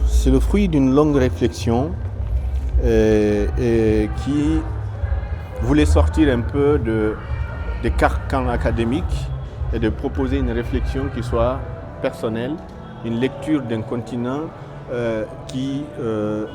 C'est le fruit d'une longue réflexion et qui voulait sortir un peu des carcans académiques et de proposer une réflexion qui soit personnelle, une lecture d'un continent qui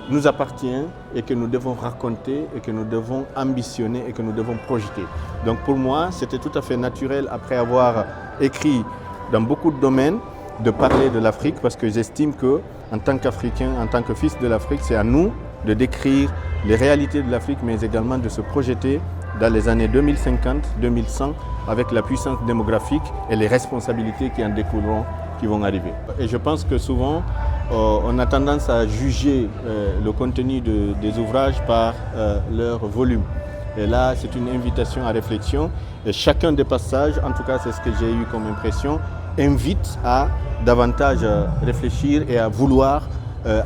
nous appartient et que nous devons raconter et que nous devons ambitionner et que nous devons projeter. Donc pour moi, c'était tout à fait naturel, après avoir écrit dans beaucoup de domaines, de parler de l'Afrique, parce que j'estime que, en tant qu'Africain, en tant que fils de l'Afrique, c'est à nous de décrire les réalités de l'Afrique, mais également de se projeter dans les années 2050-2100 avec la puissance démographique et les responsabilités qui en découleront, qui vont arriver. Et je pense que souvent, on a tendance à juger le contenu des ouvrages par leur volume. Et là, c'est une invitation à réflexion. Et chacun des passages, en tout cas c'est ce que j'ai eu comme impression, invite à davantage réfléchir et à vouloir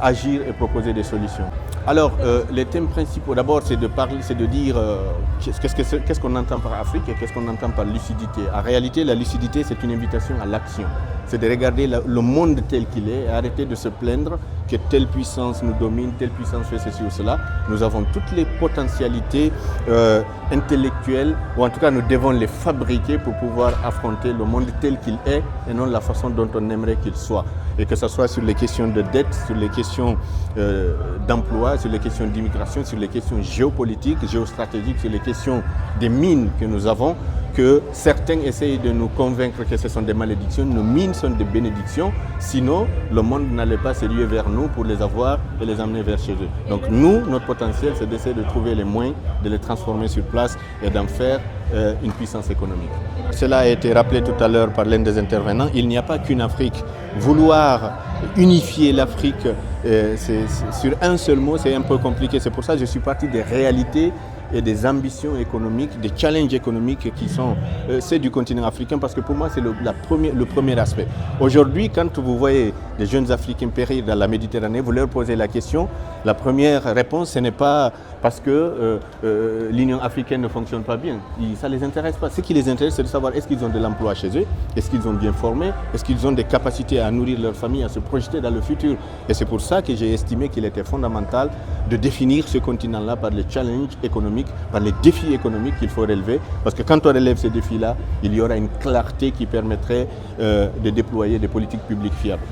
agir et proposer des solutions. Alors, les thèmes principaux, d'abord, c'est de dire qu'est-ce qu'on entend par Afrique et qu'est-ce qu'on entend par lucidité. En réalité, la lucidité, c'est une invitation à l'action. C'est de regarder le monde tel qu'il est et arrêter de se plaindre que telle puissance nous domine, telle puissance fait ceci ou cela. Nous avons toutes les potentialités intellectuelles, ou en tout cas nous devons les fabriquer pour pouvoir affronter le monde tel qu'il est et non la façon dont on aimerait qu'il soit. Et que ce soit sur les questions de dette, sur les questions d'emploi, sur les questions d'immigration, sur les questions géopolitiques, géostratégiques, sur les questions des mines que nous avons, que certains essayent de nous convaincre que ce sont des malédictions. Nos mines sont des bénédictions, sinon le monde n'allait pas se ruer vers nous pour les avoir et les amener vers chez eux. Donc nous, notre potentiel, c'est d'essayer de trouver les moyens de les transformer sur place et d'en faire une puissance économique. Cela a été rappelé tout à l'heure par l'un des intervenants, il n'y a pas qu'une Afrique. Vouloir unifier l'Afrique sur un seul mot, c'est un peu compliqué. C'est pour ça que je suis parti des réalités et des ambitions économiques, des challenges économiques qui sont ceux du continent africain, parce que pour moi c'est le premier aspect. Aujourd'hui, quand vous voyez des jeunes Africains périr dans la Méditerranée, vous leur posez la question, la première réponse, ce n'est pas parce que l'Union africaine ne fonctionne pas bien. Ça ne les intéresse pas. Ce qui les intéresse, c'est de savoir est-ce qu'ils ont de l'emploi chez eux, est-ce qu'ils ont bien formé, est-ce qu'ils ont des capacités à nourrir leur famille, à se projeter dans le futur. Et c'est pour ça que j'ai estimé qu'il était fondamental de définir ce continent-là par les challenges économiques, par les défis économiques qu'il faut relever. Parce que quand on relève ces défis-là, il y aura une clarté qui permettrait de déployer des politiques publiques fiables.